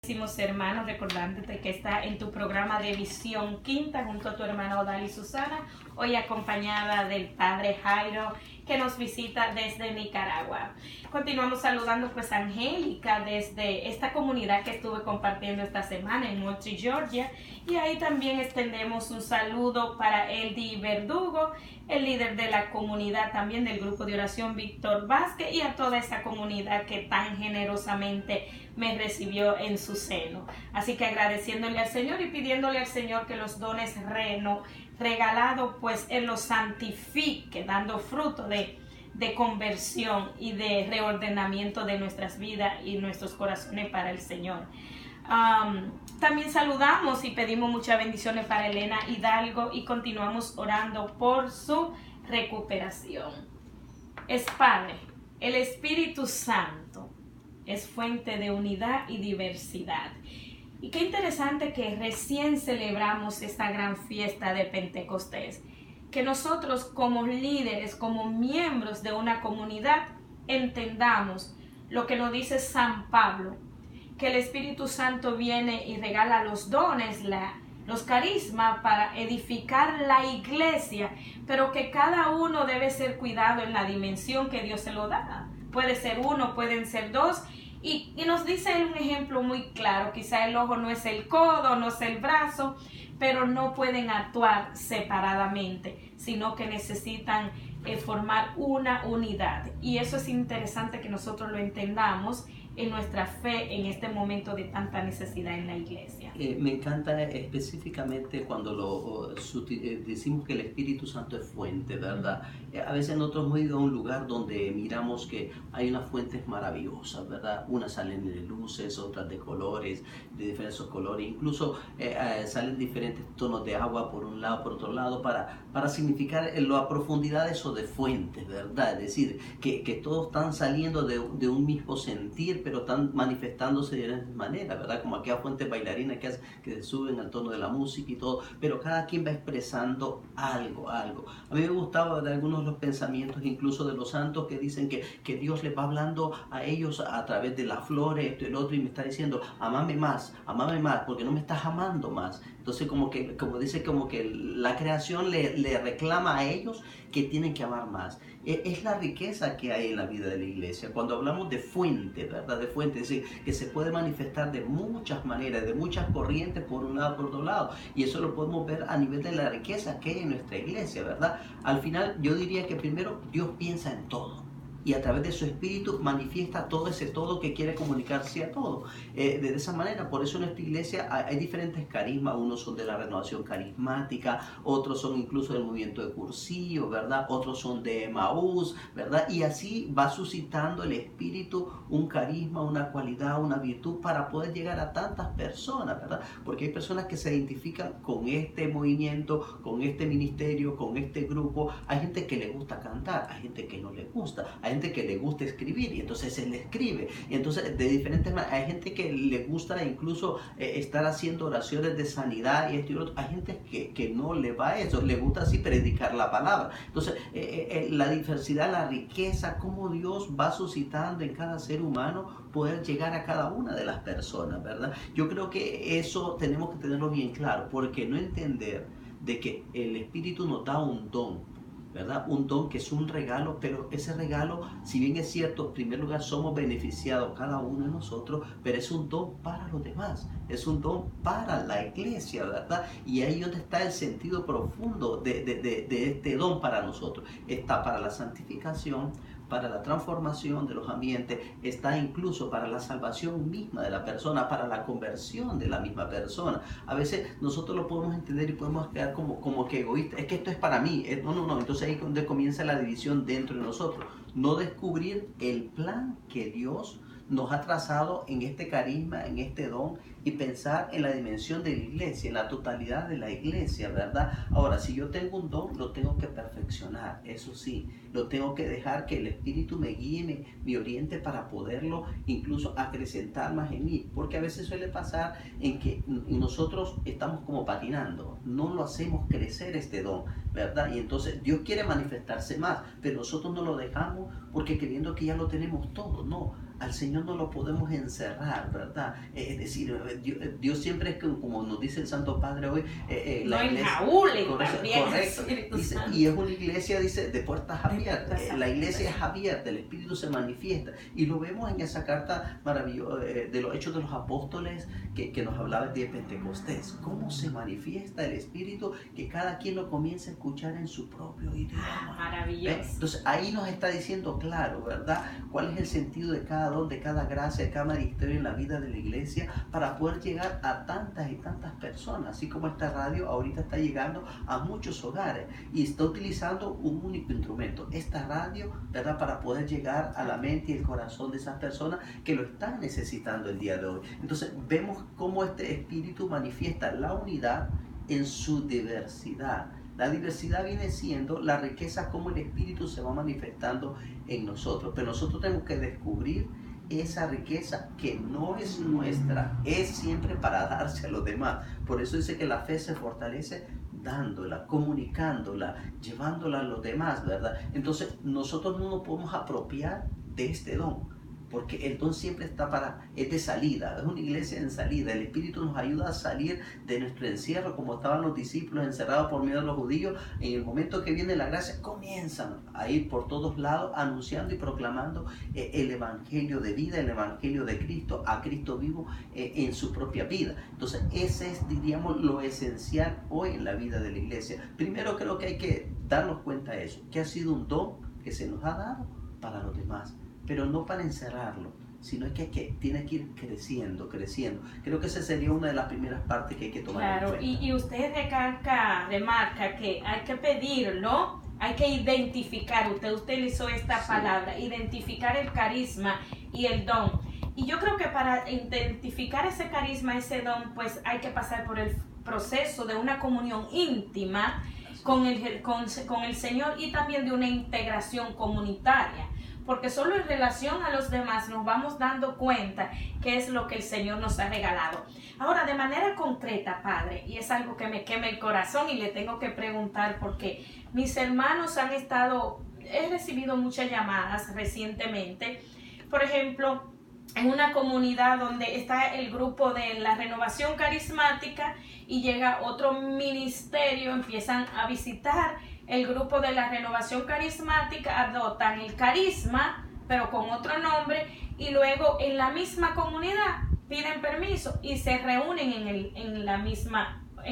Hermanos, recordándote que está en tu programa de Visión Quinta junto a tu hermana Odali Susana, hoy acompañada del Padre Jairo que nos visita desde Nicaragua. Continuamos saludando pues a Angélica desde esta comunidad que estuve compartiendo esta semana en Moultrie, Georgia, y ahí también extendemos un saludo para Eldi Verdugo, el líder de la comunidad también del grupo de oración Víctor Vázquez, y a toda esa comunidad que tan generosamente me recibió en su seno. Así que agradeciéndole al Señor y pidiéndole al Señor que los dones regalados pues Él los santifique, dando fruto de conversión y de reordenamiento de nuestras vidas y nuestros corazones para el Señor. También saludamos y pedimos muchas bendiciones para Elena Hidalgo y continuamos orando por su recuperación. Es Padre, el Espíritu Santo es fuente de unidad y diversidad. Y qué interesante que recién celebramos esta gran fiesta de Pentecostés, que nosotros como líderes, como miembros de una comunidad, entendamos lo que nos dice San Pablo, que el Espíritu Santo viene y regala los dones, los carismas para edificar la iglesia, pero que cada uno debe ser cuidado en la dimensión que Dios se lo da. Puede ser uno, pueden ser dos, y nos dice él un ejemplo muy claro. Quizá el ojo no es el codo, no es el brazo, pero no pueden actuar separadamente, sino que necesitan formar una unidad. Y eso es interesante que nosotros lo entendamos en nuestra fe en este momento de tanta necesidad en la iglesia. Me encanta específicamente cuando decimos que el Espíritu Santo es fuente, ¿verdad? A veces nosotros hemos ido a un lugar donde miramos que hay unas fuentes maravillosas, ¿verdad? Unas salen de luces, otras de colores, de diferentes colores, incluso salen diferentes tonos de agua por un lado, por otro lado, para significar la profundidad de eso de fuentes, ¿verdad? Es decir, que todos están saliendo de un mismo sentir, pero están manifestándose de diferentes maneras, ¿verdad? Como aquellas fuentes bailarinas que se suben al tono de la música y todo, pero cada quien va expresando algo. A mí me gustaba de algunos de los pensamientos, incluso de los santos, que dicen que Dios les va hablando a ellos a través de las flores, esto y el otro, y me está diciendo, amame más, porque no me estás amando más. Entonces como dice la creación le reclama a ellos que tienen que amar más. Es la riqueza que hay en la vida de la iglesia. Cuando hablamos de fuente, ¿verdad? De fuente, es decir, que se puede manifestar de muchas maneras, de muchas corrientes, por un lado, por otro lado. Y eso lo podemos ver a nivel de la riqueza que hay en nuestra iglesia, ¿verdad? Al final, yo diría que primero Dios piensa en todo, y a través de su espíritu manifiesta todo ese todo que quiere comunicarse a todo. De esa manera, por eso en esta iglesia hay diferentes carismas. Unos son de la renovación carismática, otros son incluso del movimiento de Cursillo, ¿verdad? Otros son de Emaús, ¿verdad? Y así va suscitando el espíritu un carisma, una cualidad, una virtud para poder llegar a tantas personas, ¿verdad? Porque hay personas que se identifican con este movimiento, con este ministerio, con este grupo. Hay gente que le gusta cantar, hay gente que no le gusta, hay gente que le gusta escribir y entonces él escribe, y entonces de diferentes maneras. Hay gente que le gusta incluso estar haciendo oraciones de sanidad y esto y otro. Hay gente que no le va a eso, le gusta así predicar la palabra. Entonces la diversidad, la riqueza, cómo Dios va suscitando en cada ser humano poder llegar a cada una de las personas, ¿verdad? Yo creo que eso tenemos que tenerlo bien claro, porque no entender de que el Espíritu nos da un don, ¿verdad? Un don que es un regalo, pero ese regalo, si bien es cierto, en primer lugar somos beneficiados cada uno de nosotros, pero es un don para los demás, es un don para la iglesia, ¿verdad? Y ahí donde está el sentido profundo de este don para nosotros. Está para la santificación, para la transformación de los ambientes, está incluso para la salvación misma de la persona, para la conversión de la misma persona. A veces nosotros lo podemos entender y podemos quedar como que egoístas, es que esto es para mí, no, entonces ahí es donde comienza la división dentro de nosotros. No descubrir el plan que Dios nos ha trazado en este carisma, en este don, y pensar en la dimensión de la iglesia, en la totalidad de la iglesia, ¿verdad? Ahora, si yo tengo un don, lo tengo que perfeccionar, eso sí, lo tengo que dejar que el Espíritu me guíe, me oriente para poderlo incluso acrecentar más en mí, porque a veces suele pasar en que nosotros estamos como patinando, no lo hacemos crecer este don, ¿verdad? Y entonces Dios quiere manifestarse más, pero nosotros no lo dejamos porque creyendo que ya lo tenemos todo, no. al Señor no lo podemos encerrar, ¿verdad? Es decir, Dios siempre es como nos dice el Santo Padre hoy, la iglesia, también correcto, dice, y es una iglesia, dice, de puertas abiertas. La iglesia es abierta, el Espíritu se manifiesta, y lo vemos en esa carta maravillosa de los Hechos de los Apóstoles que nos hablaba el día de Pentecostés. ¿Cómo se manifiesta el Espíritu? Que cada quien lo comienza a escuchar en su propio idioma. Maravilloso. Entonces ahí nos está diciendo claro, ¿verdad? ¿Cuál es el sentido de cada don, de cada gracia, de cada magisterio en la vida de la iglesia para poder llegar a tantas y tantas personas? Así como esta radio ahorita está llegando a muchos hogares y está utilizando un único instrumento, esta radio, ¿verdad? Para poder llegar a la mente y el corazón de esas personas que lo están necesitando el día de hoy. Entonces vemos cómo este espíritu manifiesta la unidad en su diversidad. La diversidad viene siendo la riqueza, como el Espíritu se va manifestando en nosotros. Pero nosotros tenemos que descubrir esa riqueza que no es nuestra, es siempre para darse a los demás. Por eso dice que la fe se fortalece dándola, comunicándola, llevándola a los demás, ¿verdad? Entonces nosotros no nos podemos apropiar de este don, porque el don siempre es de salida, es una iglesia en salida. El Espíritu nos ayuda a salir de nuestro encierro, como estaban los discípulos encerrados por miedo a los judíos. En el momento que viene la gracia, comienzan a ir por todos lados anunciando y proclamando el evangelio de vida, el evangelio de Cristo, a Cristo vivo en su propia vida. Entonces ese es, diríamos, lo esencial hoy en la vida de la iglesia. Primero creo que hay que darnos cuenta de eso, que ha sido un don que se nos ha dado para los demás, pero no para encerrarlo, sino que tiene que ir creciendo. Creo que esa sería una de las primeras partes que hay que tomar en cuenta. Y usted remarca que hay que pedirlo, hay que identificar, usted utilizó esta palabra, identificar el carisma y el don. Y yo creo que para identificar ese carisma, ese don, pues hay que pasar por el proceso de una comunión íntima con el Señor y también de una integración comunitaria. Porque solo en relación a los demás nos vamos dando cuenta qué es lo que el Señor nos ha regalado. Ahora, de manera concreta, Padre, y es algo que me quema el corazón y le tengo que preguntar porque mis hermanos he recibido muchas llamadas recientemente, por ejemplo, en una comunidad donde está el grupo de la renovación carismática y llega otro ministerio, empiezan a visitar el grupo de la renovación carismática, adoptan el carisma, pero con otro nombre, y luego en la misma comunidad piden permiso y se reúnen en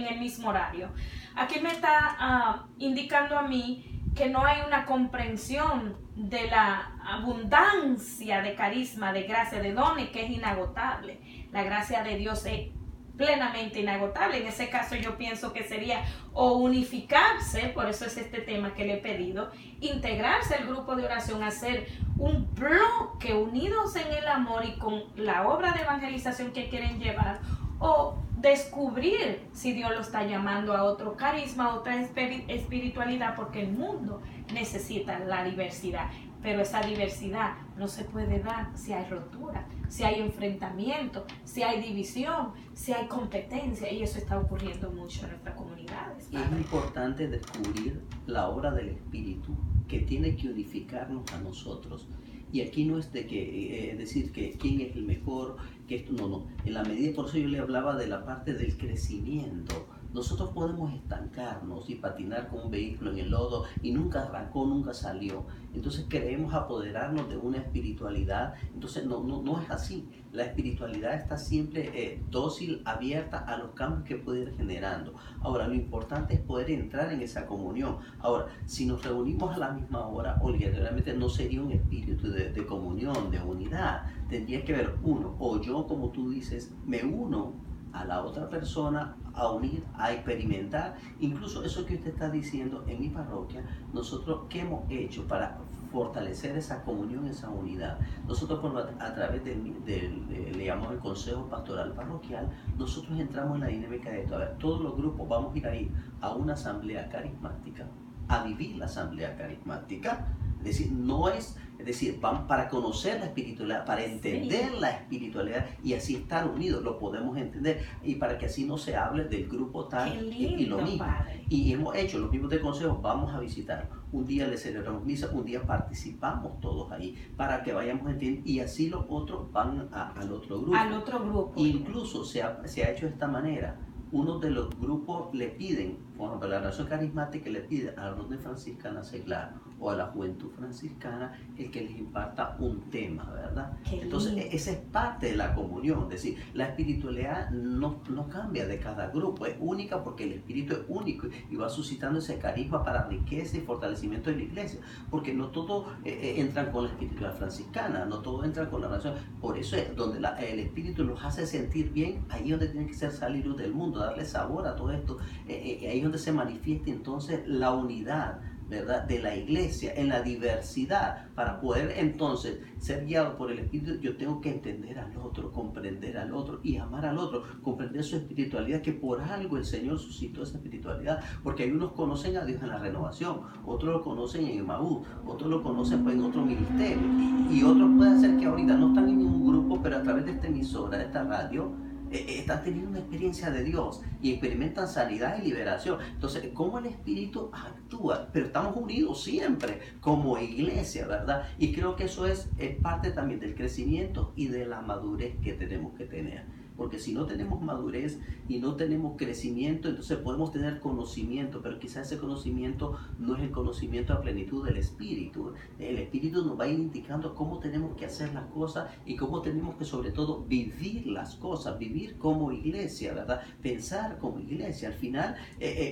el mismo horario. Aquí me está indicando a mí que no hay una comprensión de la abundancia de carisma, de gracia, de dones, que es inagotable. La gracia de Dios es plenamente inagotable. En ese caso yo pienso que sería o unificarse, por eso es este tema que le he pedido, integrarse al grupo de oración, hacer un bloque unidos en el amor y con la obra de evangelización que quieren llevar, o descubrir si Dios lo está llamando a otro carisma, a otra espiritualidad, porque el mundo necesita la diversidad, pero esa diversidad no se puede dar si hay rotura, si hay enfrentamiento, si hay división, si hay competencia, y eso está ocurriendo mucho en nuestras comunidades. Es importante descubrir la obra del Espíritu que tiene que unificarnos a nosotros. Y aquí no es de que decir que quién es el mejor, que esto no. En la medida, por eso yo le hablaba de la parte del crecimiento. Nosotros podemos estancarnos y patinar con un vehículo en el lodo y nunca arrancó, nunca salió. Entonces queremos apoderarnos de una espiritualidad. Entonces no es así. La espiritualidad está siempre dócil, abierta a los cambios que puede ir generando. Ahora, lo importante es poder entrar en esa comunión. Ahora, si nos reunimos a la misma hora, obligatoriamente no sería un espíritu de comunión, de unidad. Tendría que haber uno, o yo, como tú dices, me uno a la otra persona, a unir, a experimentar. Incluso eso que usted está diciendo en mi parroquia, nosotros, ¿qué hemos hecho para fortalecer esa comunión, esa unidad? Nosotros a través le llamamos el Consejo Pastoral Parroquial, nosotros entramos en la dinámica de esto. A ver, todos los grupos vamos a ir a una asamblea carismática, a vivir la asamblea carismática, Es decir, no es, es decir, van para conocer la espiritualidad, para entender la espiritualidad y así estar unidos, lo podemos entender. Y para que así no se hable del grupo tal y lo mismo. Padre. Y hemos hecho los mismos de consejo, vamos a visitar. Un día le celebramos misa, un día participamos todos ahí para que vayamos entendiendo y así los otros van al otro grupo. Al otro grupo. Incluso se ha hecho de esta manera. Uno de los grupos le piden, por ejemplo, la Nación Carismática le pide a la Orden Franciscana Seglar o a la Juventud Franciscana el que les imparta un tema, ¿verdad? Entonces, esa es parte de la comunión, es decir, la espiritualidad no cambia de cada grupo, es única porque el espíritu es único y va suscitando ese carisma para riqueza y fortalecimiento de la iglesia, porque no todos entran con la espiritualidad franciscana, no todos entran con la nación, por eso es donde el espíritu los hace sentir bien, ahí es donde tienen que ser salir del mundo, darle sabor a todo esto, ahí es donde se manifiesta entonces la unidad, ¿verdad?, de la iglesia en la diversidad. Para poder entonces ser guiado por el Espíritu, yo tengo que entender al otro, comprender al otro y amar al otro, comprender su espiritualidad, que por algo el Señor suscitó esa espiritualidad, porque hay unos conocen a Dios en la renovación, otros lo conocen en Emaús, otros lo conocen pues, en otro ministerio y otros puede ser que ahorita no están en ningún grupo, pero a través de esta emisora, de esta radio, están teniendo una experiencia de Dios y experimentan sanidad y liberación. Entonces, ¿cómo el Espíritu actúa? Pero estamos unidos siempre como iglesia, ¿verdad? Y creo que eso es parte también del crecimiento y de la madurez que tenemos que tener. Porque si no tenemos madurez y no tenemos crecimiento, entonces podemos tener conocimiento, pero quizás ese conocimiento no es el conocimiento a plenitud del Espíritu. El Espíritu nos va a ir indicando cómo tenemos que hacer las cosas y cómo tenemos que sobre todo vivir las cosas, vivir como iglesia, ¿verdad? Pensar como iglesia. Al final,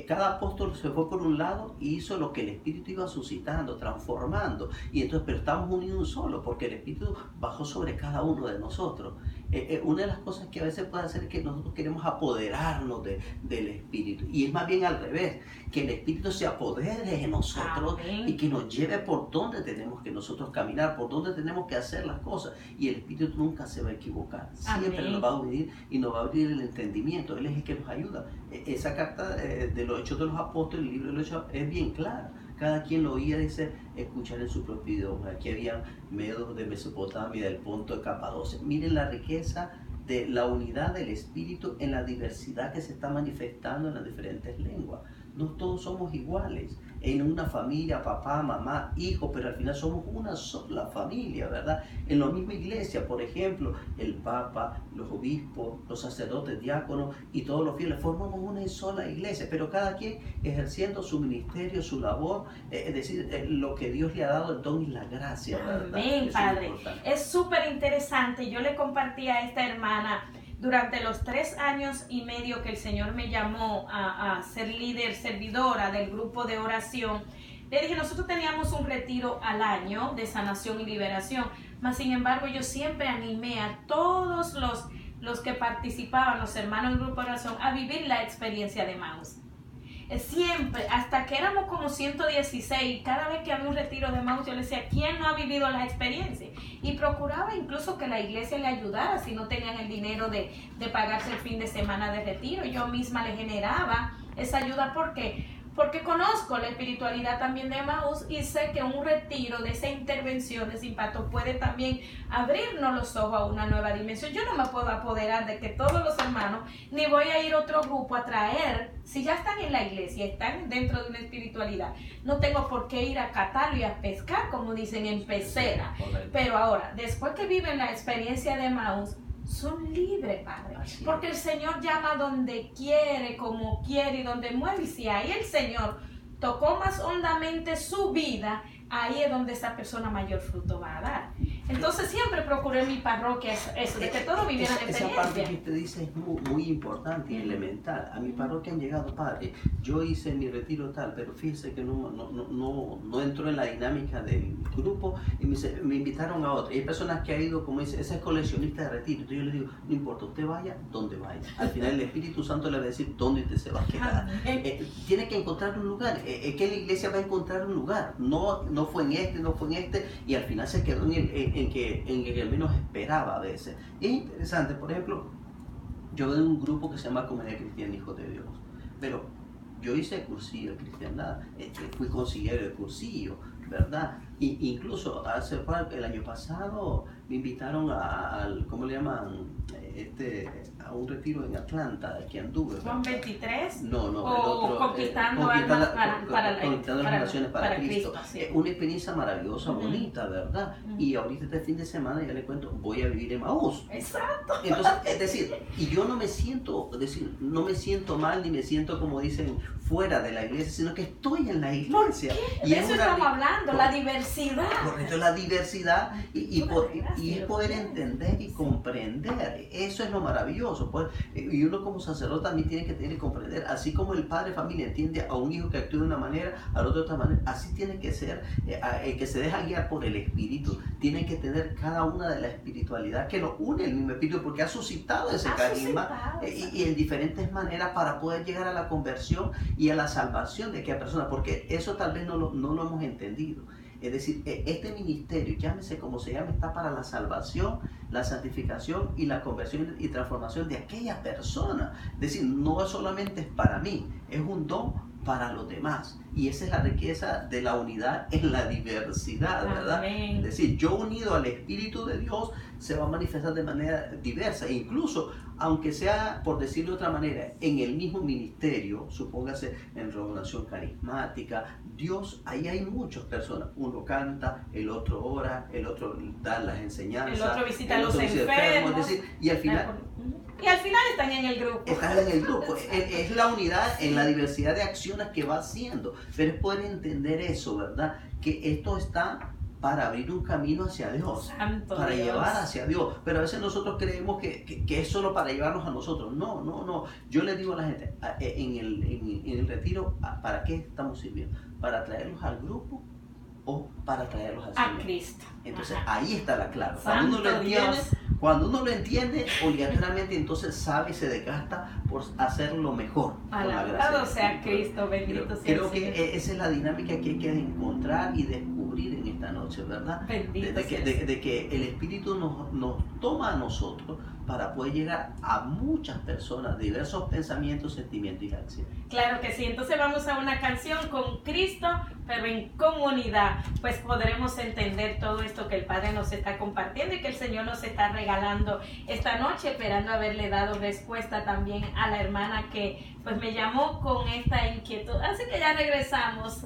cada apóstol se fue por un lado y hizo lo que el Espíritu iba suscitando, transformando. Y entonces, pero estamos unidos un solo, porque el Espíritu bajó sobre cada uno de nosotros. Una de las cosas que a veces puede hacer es que nosotros queremos apoderarnos del Espíritu, y es más bien al revés, que el Espíritu se apodere de nosotros. Amén. Y que nos lleve por donde tenemos que nosotros caminar, por donde tenemos que hacer las cosas, y el Espíritu nunca se va a equivocar, siempre Amén. Nos va a unir y nos va a abrir el entendimiento, Él es el que nos ayuda. Esa carta de los Hechos de los Apóstoles, el libro de los Hechos, es bien clara. Cada quien lo oía, dice, escuchar en su propio idioma. Aquí había medos de Mesopotamia, del Ponto, de Capadocia. Miren la riqueza de la unidad del Espíritu en la diversidad que se está manifestando en las diferentes lenguas. No todos somos iguales. En una familia, papá, mamá, hijo, pero al final somos una sola familia, ¿verdad? En la misma iglesia, por ejemplo, el papa, los obispos, los sacerdotes, diáconos y todos los fieles formamos una sola iglesia, pero cada quien ejerciendo su ministerio, su labor, es decir, lo que Dios le ha dado, el don y la gracia, ¿verdad? Amén, Padre. Es súper interesante. Yo le compartí a esta hermana durante los 3 años y medio que el Señor me llamó a ser líder, servidora del grupo de oración. Le dije, nosotros teníamos un retiro al año de sanación y liberación, mas sin embargo yo siempre animé a todos los que participaban, los hermanos del grupo de oración, a vivir la experiencia de Emaús. Siempre, hasta que éramos como 116, cada vez que había un retiro de Emaús, yo le decía, ¿quién no ha vivido la experiencia? Y procuraba incluso que la iglesia le ayudara si no tenían el dinero de pagarse el fin de semana de retiro. Yo misma le generaba esa ayuda porque conozco la espiritualidad también de Emaús y sé que un retiro de esa intervención, de ese impacto, puede también abrirnos los ojos a una nueva dimensión. Yo no me puedo apoderar de que todos los hermanos, ni voy a ir a otro grupo a traer, si ya están en la iglesia, están dentro de una espiritualidad, no tengo por qué ir a catarlo y a pescar, como dicen, en pecera. Pero ahora, después que viven la experiencia de Emaús, son libres, Padre, porque el Señor llama donde quiere, como quiere y donde mueve. Y si ahí el Señor tocó más hondamente su vida, ahí es donde esa persona mayor fruto va a dar. Entonces siempre procuré en mi parroquia eso, de que todos vivieran la experiencia. Esa parte que usted dice es muy importante y elemental. A mi parroquia han llegado, padre, yo hice mi retiro tal, pero fíjese que no entró en la dinámica del grupo y me invitaron a otra. Y hay personas que han ido, como dice, esa es coleccionista de retiro. Entonces yo le digo, no importa, usted vaya donde vaya. Al final el Espíritu Santo le va a decir dónde usted se va a quedar. Tiene que encontrar un lugar. Es que la iglesia va a encontrar un lugar. No fue en este, y al final se quedó en que al menos esperaba a veces. Y es interesante, por ejemplo, yo veo un grupo que se llama Comunidad Cristiana Hijos de Dios, pero yo hice cursillo de cristiandad, fui consejero de cursillo, ¿verdad? Y incluso el año pasado me invitaron al, ¿cómo le llaman? A un retiro en Atlanta, aquí anduve. ¿Son 23? No, el o otro, conquistando almas conquistando las naciones para Cristo. Sí. Una experiencia maravillosa, bonita, ¿verdad? Y ahorita este fin de semana ya le cuento, voy a vivir en Maús. Exacto. Entonces, es decir, y yo no me siento mal ni me siento, como dicen, fuera de la iglesia, sino que estoy en la iglesia. Y de eso estamos hablando, la diversidad. Correcto, la diversidad y poder entender y comprender. Eso es lo maravilloso. Pues, y uno como sacerdote también tiene que tener y comprender, así como el padre de familia entiende a un hijo que actúa de una manera, al otro de otra manera, así tiene que ser, el que se deja guiar por el Espíritu, tiene que tener cada una de la espiritualidad que nos une el mismo Espíritu, porque ha suscitado ese carisma y en diferentes maneras para poder llegar a la conversión y a la salvación de aquella persona, porque eso tal vez no lo hemos entendido. Es decir, este ministerio, llámese como se llame, está para la salvación, la santificación y la conversión y transformación de aquella persona. Es decir, no solamente es para mí, es un don para los demás. Y esa es la riqueza de la unidad en la diversidad, ¿verdad? Amén. Es decir, yo unido al Espíritu de Dios se va a manifestar de manera diversa. E incluso, aunque sea, por decirlo de otra manera, en el mismo ministerio, supóngase en renovación carismática, Dios, ahí hay muchas personas. Uno canta, el otro ora, el otro da las enseñanzas, el otro visita a los enfermos. Es decir, y al final están en el grupo. Están en el grupo. Es la unidad en la diversidad de acciones que va haciendo. Pero es poder entender eso, ¿verdad? Que esto está para abrir un camino hacia Dios, Santo para Dios. llevar hacia Dios. Pero a veces nosotros creemos que es solo para llevarnos a nosotros. No. Yo le digo a la gente, en el retiro, ¿para qué estamos sirviendo? ¿Para traerlos al grupo o para traerlos al Señor? A Cristo. Entonces, Ajá. ahí está la clave. Santo Dios. Cuando uno lo entiende, obligatoriamente entonces sabe y se desgasta por hacerlo mejor. Alabado sea Cristo, bendito sea Creo que esa es la dinámica que hay que encontrar y descubrir en esta noche, ¿verdad? Bendito de que el Espíritu nos toma a nosotros para poder llegar a muchas personas, diversos pensamientos, sentimientos y acciones. Claro que sí, entonces vamos a una canción con Cristo, pero en comunidad, pues podremos entender todo esto que el Padre nos está compartiendo y que el Señor nos está regalando esta noche, esperando haberle dado respuesta también a la hermana que pues me llamó con esta inquietud. Así que ya regresamos.